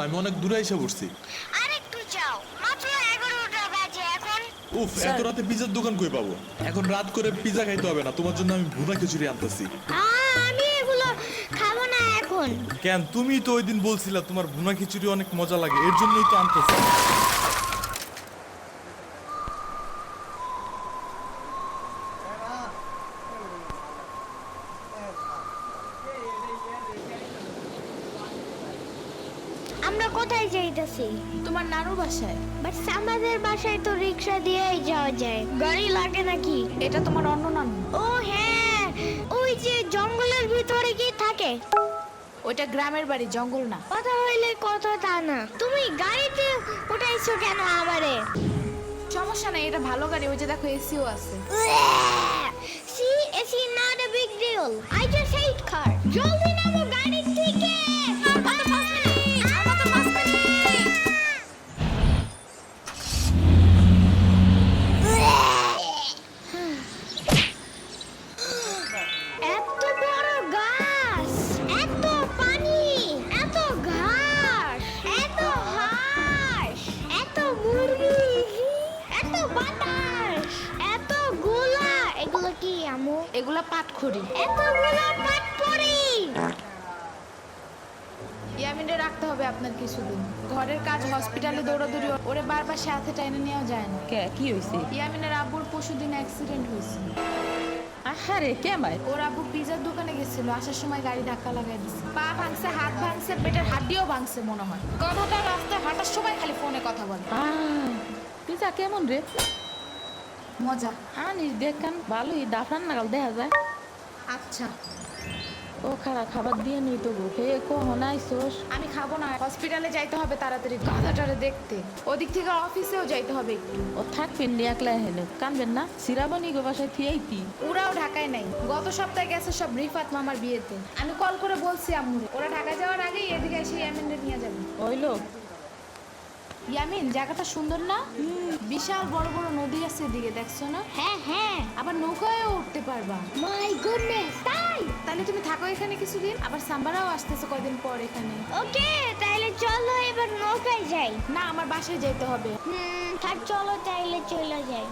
আমি অনেক দূরে এসে পড়ছি। আরেকটু যাও, মাত্র 11টা বাজে এখন। উফ, এত রাতে পিজার দোকান কই পাবো? এখন রাত করে পিজা খাইতে হবে না, তোমার জন্য আমি ভুনা খিচুড়ি আনতেছি। আমি এগুলো খাবো না এখন। কেন? তুমি তো ওই দিন বলছিলা তোমার ভুনা খিচুড়ি অনেক মজা লাগে, এর জন্যই তো আনতেছি। আমরা কোথায় যাইতেছি? তোমার নানুর বাসায়। বাট আমাদের বাসায় তো রিক্সা দিয়েই যাওয়া যায়, গাড়ি লাগে নাকি? এটা তোমার অন্য নানু। ও হ্যাঁ, ওই যে জঙ্গলের ভিতরে কি থাকে? ওইটা গ্রামের বাড়ি, জঙ্গল না। কথা হইলে কথা তা না, তুমি গাড়িতে উঠাইছো কেন আমারে? সমস্যা নাই, এটা ভালো গাড়ি। ওই যে দেখো, এসিও আছে। See, it's not a big deal. I just hate car. জলদি নামো গাড়ি থেকে। এত বড় গাছ, এত পানি, এত ঘাস, এত হাঁস, এত মুরগি, এত বাতাস, এত গোলা। এগুলো কি আমু? এগুলা পাটখড়ি। এতগুলো পাটপড়ি। ইয়ামিনে রাখতে হবে আপনার কিছুদিন। ঘরের কাজ, হসপিটালে দৌড়াদৌড়ি, ওরে বারবার সাথে টাইনে নেওয়া যায় না। কে কি হইছে? ইয়ামিনের আব্বুর পরশুদিন অ্যাক্সিডেন্ট হয়েছে। আহারে কেমাই? ওর আব্বু পিজার দোকানে গেছিল, আসার সময় গাড়ি ধাক্কা লাগাই দিছে। পা ভাঙছে, হাত ভাঙছে, পেটের হাড্ডিও ভাঙছে মনে হয়। কথাটা রাস্তায় হাঁটার সময় খালি ফোনে কথা বলে। পিজা কেমন রে? মজা। আনিস দেখান ভালোই, দাফরান নাগাল দেখা যায়। আচ্ছা, ও খারাপ খাবার দিয়ে নই তো গো, খেয়ে কখন আইসোস? আমি খাবো না। হসপিটালে যাইতে হবে তাড়াতাড়ি, গাধাটারে দেখতে। ওদিক থেকে অফিসেও যাইতে হবে একটু। ও থাকবেন নি একলা হেলে, কানবেন না? সিরাবনি গো বাসায় থিয়েইতি। ওরাও ঢাকায় নাই, গত সপ্তাহে গেছে সব রিফাত মামার বিয়েতে। আমি কল করে বলছি আম্মুরে, ওরা ঢাকা যাওয়ার আগেই এদিকে এসে ইয়ামিনরে নিয়ে যাবে। ওই লোক ইয়ামিন, জায়গাটা সুন্দর না? বিশাল বড় বড় নদী আছে এদিকে, দেখছো না? হ্যাঁ হ্যাঁ, আবার নৌকায়ও উঠতে পারবা। মাই গুডনেস, তাই? তাহলে তুমি থাকো এখানে কিছুদিন, আবার সাম্বারাও আসতেছে কয়দিন পর এখানে। ওকে, তাইলে চলো এবার নৌকায় যাই। না, আমার বাসায় যেতে হবে। থাক, চলো তাইলে চলে যাই।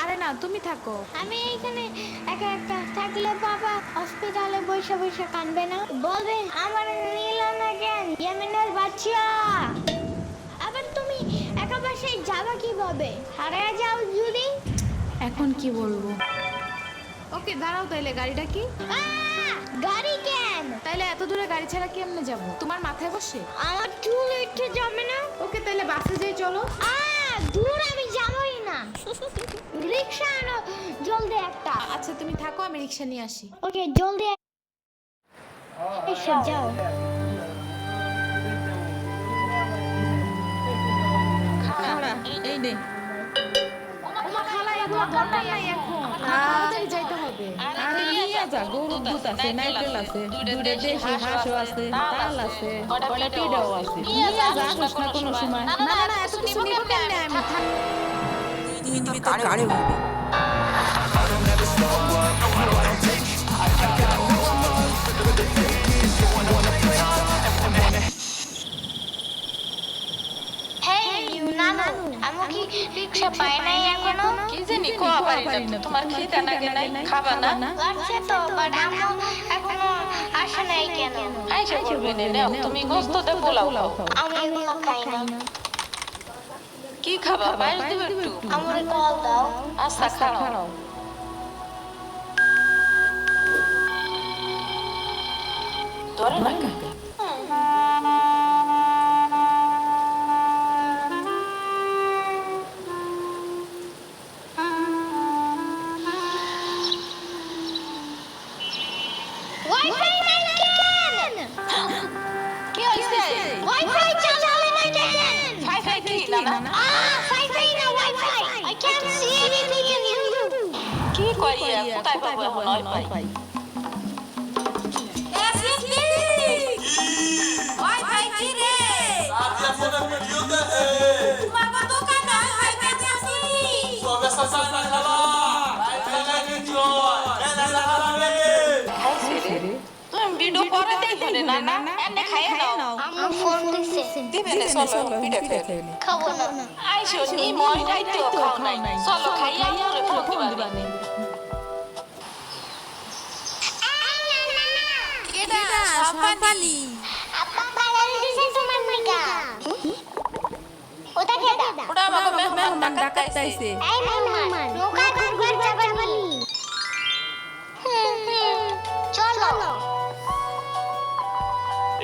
আরে না, তুমি থাকো। আমি এখানে একা একা থাকলে বাবা হসপিটালে বসে বসে কানবে না? বলবে আমার নিল না কেন ইয়ামিনের বাচ্চা। আবার তুমি একা বাসায় যাবা কিভাবে? হারিয়ে যাও যদি? এখন কি বলবো? ওকে দাঁড়াও, তাইলে গাড়িটা কি? গাড়ি কেন? তাইলে এত দূরে গাড়ি ছাড়া কেমনে যাবো? তোমার মাথায় বসে? আমার চুল উঠে যাবে না? ওকে, তাইলে বাসে যাই, চলো। দূর আমি যাবই না। রিক্সা আনো জলদি একটা। আচ্ছা তুমি থাকো, আমি রিক্সা নিয়ে আসি। ওকে, জলদি এসে যাও। খাড়া এই নে। আমার খালা এগুলো দরকার নাই এখন, তাড়াতাড়ি যাইতে হবে। আরে নিয়ে যা, গরুর দুধ আছে, নারকেল আছে, দুধে দেশি হাঁসও আছে, তাল আছে, কটা পিঠাও আছে। নিয়ে যা, আসিস না কোনো সময়। না না না, এত কিছু নিব কেমনে আমি? তুই নিবি তোর গাড়ি উঠবি। আমি কি রিক্সা পাই নাই এখনো? কি জানি কোয়া পারি না, তোমার খিদা লাগে নাই, খাবা না? লাগছে তো, বাট আম্মু এখনো আসে নাই কেন? আইসা করবে নে, নাও তুমি গোস্ত দে পোলাও খাও। আমি এগুলো খাই না। কি খাবা? পায়েস দিব একটু? আমার কল দাও। আচ্ছা খাও। ধরে না কাকে? ওয়াইফাই নাই কেন? কি হইছে? ওয়াইফাই চালালে না কেন? ফাই কি না? ওয়াইফাই না, wifi. I can't see anything in YouTube. কি কইয়া কোথায় পাবো ওয়াইফাই? ওয়াইফাই কি রে? আদিয়া ফোনে ভিডিও দে তোমার দোকান নয় ওয়াইফাই আছে। সবে সাসানা খালা লাইট লাগাই দিছো এ লাগা রে তুমি ভিডিও করে পরে দেখো না না এনে খাইয়ে নাও আম্মু ফোন দিছে দিবে না চলো পিঠা খাই খাবো না আইসো নি মই দাইতো খাও নাই চলো খাইয়া পরে ফোন দিবা কেডা সাপানি আপা বাইরে দিছে তোমার মিকা ওটা কেডা ওটা আমাকে মেহমান ডাকাইছে এই মেহমান নৌকা ঘুরঘুর যাবার বলি চলো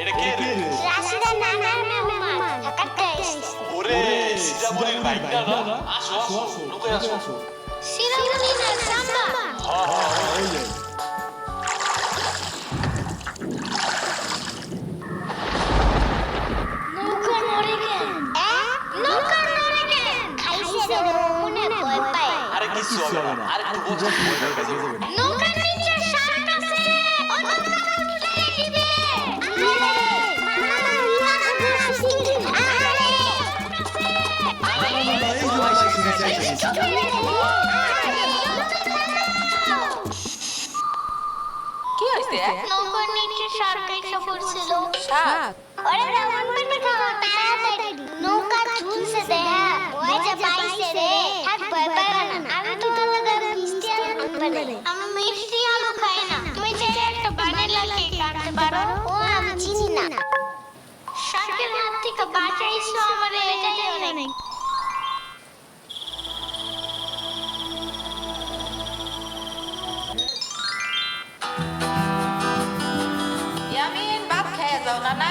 এটা কে রে রাশিদা নানা মেহমান ঢাকাতে এসেছে ওরে সিরামনির ভাইটা না আসো আসো লোকে আসো শিরোমণি না সাম্বা এই যে নৌকা নড়ে কেন নৌকা নড়ে কেন খাইছে রে মনে ভয় পায় আরে কিছু হবে না আরে একটু বসে নৌকার নিচে শার্ক আছে ও নৌকা উঠে দিবে কি হইছে নৌকার নিচে শার্ক এসে পড়ছিল শাক ওরে রামন পেটে খাওয়া তাড়াতাড়ি নৌকা ঝুলছে দেয়া ওই যে পাইছে রে থাক ভয় পাবে না আমি তো তোমাকে মিষ্টি আলু বানাই আমি মিষ্টি আলু খাই না তুমি যে একটা বানাইলা কেক কাটতে পারো ও আমি চিনি না শার্কের হাত থেকে বাঁচাইছো আমার এটাই অনেক ইয়ামিন ভাত খেয়ে যাও না না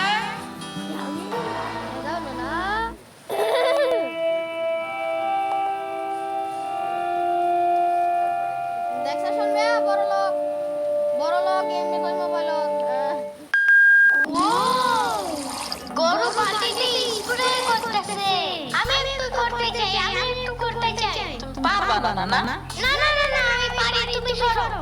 দেখছ শুনবে বড় লোক এমনি কই মোবাইল গরু পাটিতে স্প্রে করতেছে আমি একটু করতে চাই পারবা না না না আমি পারি তুমি সরো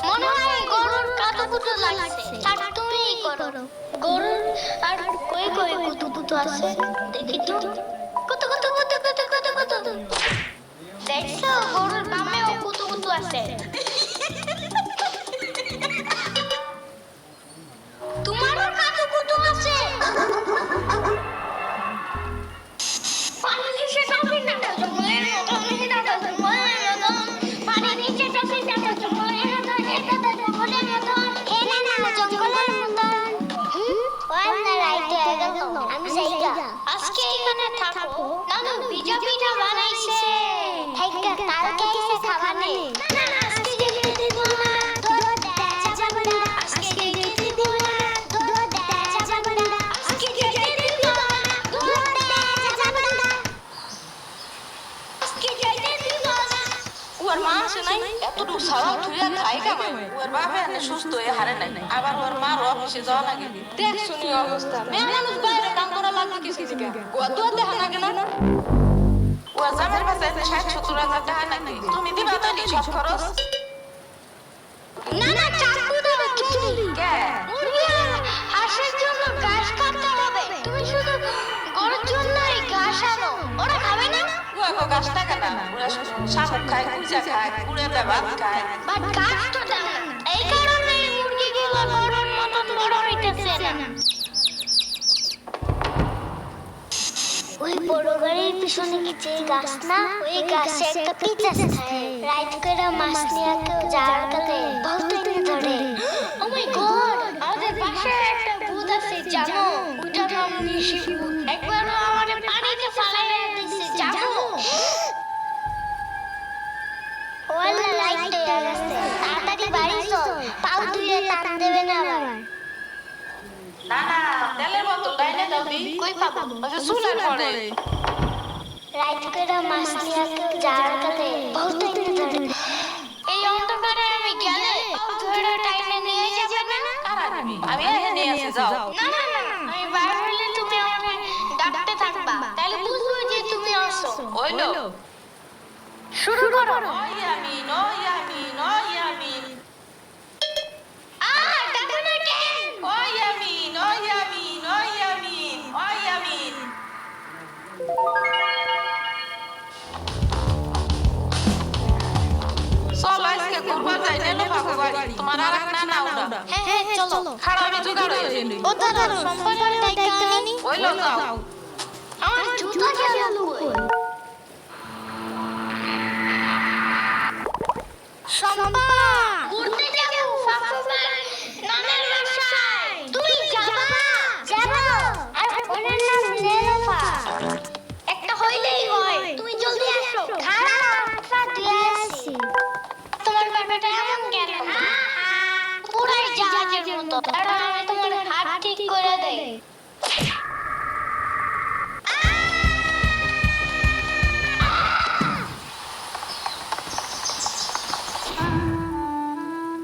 মনে হয় গরুর কাতুকুতু লাগছে ছাড় তুমিই করো গরুর আর কই কুতুকুতু আছে দেখি তো কুতু দেখছো গরুর বামেও কুতুকুতু আছে তোমারও কাতুকুতু আছে পানি নিচে টপি না জঙ্গলের মতন পানি নিচে টপি না জঙ্গলের মতন আমি যাইগা আজকে এখানে থাকো নানু ভিজা পিঠা বানাইছে থাইকা কালকে এসে খাবানে না আজকে যেতে দিব না দুধ দেয়া যাবে না আজকে যেতে দিব না দুধ দেয়া যাবে না আজকে যেতে দিব না দুধ দেয়া যাবে না আজকে যেতে দিব না ওর মা আছে নাই এতটুকু সারা থুইয়া খাই কামাই ওর বাবা এনে সুস্থ হয়ে হারে নাই আবার ওর মার অফিসে যাওয়া লাগে দেখ শুনি অবস্থা মেয়ে মানুষ বাইরে কাম করা লাগবে কিছু দিকে ও তো দেখা লাগে না ও জামার কাছে 60-70 টাকা নাকি তুমি দিবা তো নি সব খরচ না চাকু দাও চুরি কে হাঁসের জন্য ঘাস কাটতে হবে তুমি শুধু গরুর জন্যই ঘাস আনো ওরা খাবে না ও এখন গাছ টাকা না ওরা শামুক খায় কুচা খায় কুড়ে ভাত খায় বাট ঘাস তো দাও না এই কারণে মুরগিগুলো গরুর মতন বড় হইতেছে না ওই বড় গাড়ির পিছনে কি যে গাছ না ওই গাছে একটা পিঁচা থাকে রাইট করে মাছ নিয়ে কেউ জাল কাটে বহুত দিন ধরে ও মাই গড আমাদের পাশে একটা ভূত আছে জানো ওটা নাম নিশি ভূত একবার আমাদের পানিতে ফালাইয়া দিছে জানো ওয়ালা লাইট হয়ে গেছে তাড়াতাড়ি বাড়ি চল পাও ধুয়ে টান দেবে না আবার না তেলের বোতল ডাইনে দাও দি কই পাবো আচ্ছা চুলার পরে রাইট করে মাছ নিয়ে কেউ জাল কাটে বহুত দিন ধরে এই অন্ধকারে আমি গেলে পাও ধরে টাইনে নিয়ে যাবে না আমি এখানে নিয়ে আসি যাও না আমি বাইরে হলে তুমি আমাকে ডাকতে থাকবা তাহলে বুঝবো যে তুমি আসো ওইলো শুরু করো ইয়ামিন ডাকো না কেন ও ইয়ামিন হ্যাঁ হ্যাঁ চলো খারাপ আমি জোগাড় হয়ে যাই ও দাদা সম্পর্কের দায়িত্ব আনি ওইলো যাও আমার জুতা গেল কই শম্পা ঘুরতে যাবো ফাফা নানার বাসায় তুমি যাবা যাবো আর ওনার নাম লেলফা একটা হইলেই হয় তুমি জলদি আসো খারাপ দিয়ে আসি তোমার ব্যাপারটা এমন কেন পুরাই জাহাজের মতো দাঁড়াও আমি তোমার হাত ঠিক করে দেই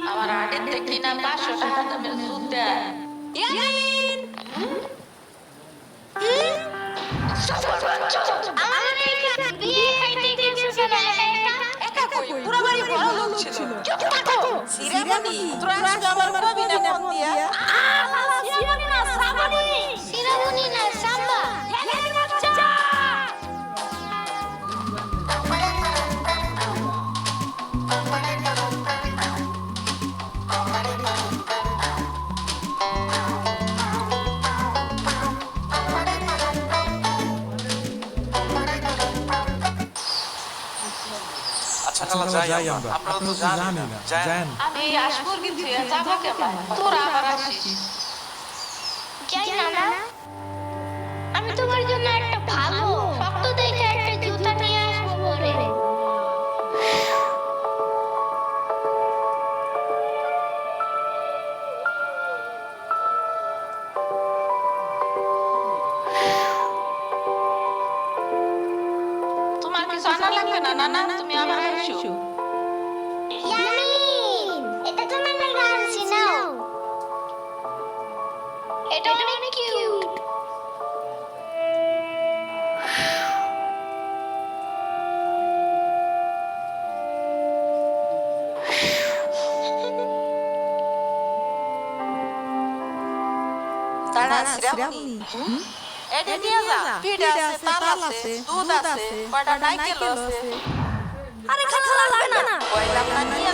আমার হাতে দেখি না 500 টাকা দামের জুতা ইয়ামিন আমার এখানে বিয়ে খাইতে গেছো না একা কই পুরো বাড়ি বড় লোক ছিল চুপ থাকো সিরামণি তোরা আজকে আমার কবি না ফোন দিয়া সিরামণি না শ্রাবণী সিরামণি না সাম্বা হেলে বাচ্চা আচ্ছা খালা যাই আমরা আপনারা তো জানেন না জানেন আমি আসবর কিন্তু যাবা কেমন তোরা আবার আসিস যাই না আমি তোমার জন্য একটা ভালো শক্ত দেখে একটা জুতা নিয়ে আসবো পরে তোমার কিছু আনা লাগবে না নানা তুমি আবার আইসো ইয়ামিন এটা তোমার লাগা আনছি নাও এটা অনেক কিউট তারা শ্রাবণী এটা নিয়ে যা পিঠ আছে তাল আছে দুধ আছে কয়টা নাইকেল আছে আরে খালা লাগবে না কয়লা না নিয়ে